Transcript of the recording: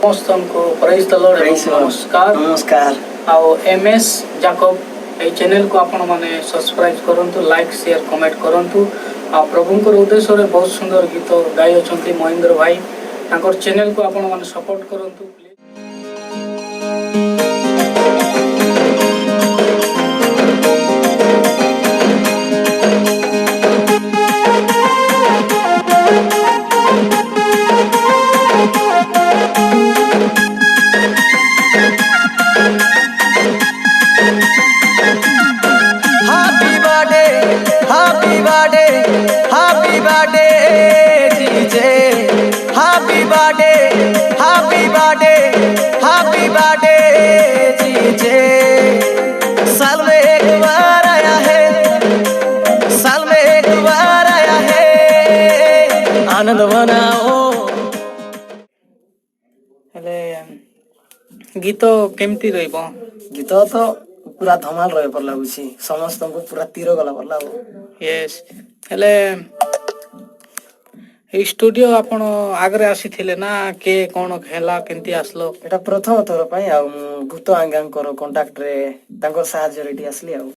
ସମସ୍ତଙ୍କୁ ପ୍ରାଇଜ୍ ଦ ଲର୍ଡ ଏବଂ ନମସ୍କାର ନମସ୍କାର। ଆଉ MS ଜାକବ এই ଚ୍ୟାନେଲକୁ ଆପଣମାନେ ସବସ୍କ୍ରାଇବ୍ କରନ୍ତୁ, ଲାଇକ୍ ସେୟାର କମେଣ୍ଟ କରନ୍ତୁ। ଆଉ ପ୍ରଭୁଙ୍କର ଉଦ୍ଦେଶ୍ୟରେ ବହୁତ ସୁନ୍ଦର ଗୀତ ଗାଇ ଅଛନ୍ତି ମହେନ୍ଦ୍ର ଭାଇ, ତାଙ୍କର ଚ୍ୟାନେଲକୁ ଆପଣମାନେ ସପୋର୍ଟ କରନ୍ତୁ please. Happy birthday, happy birthday, happy birthday, DJ. Happy birthday, happy birthday, happy birthday, DJ. साल में एक बार आया है, साल में एक बार आया है, आनंद मनाओ। ହେଲେ ଗୀତ କେମିତି ରହିବ? ଗୀତ ତ ପୁରା ଧମାଲ ରହିବ ଲାଗୁଛି, ସମସ୍ତଙ୍କୁ ପୁରା ତୀର ଗଲା ଭଲ ଲାଗୁ। ୟେସ୍, ହେଲେ এই ଷ୍ଟୁଡିଓ ଆପଣ ଆଗରେ ଆସିଥିଲେ ନା, କିଏ କ'ଣ ହେଲା, କେମିତି ଆସିଲ? ଏଇଟା ପ୍ରଥମ ଥର ପାଇଁ ଆଉ ମୁଁ ଭୂତ ଆଙ୍ଗାଙ୍କର କଣ୍ଟାକ୍ଟରେ ତାଙ୍କ ସାହାଯ୍ୟରେ ଏଠି ଆସିଲି ଆଉ।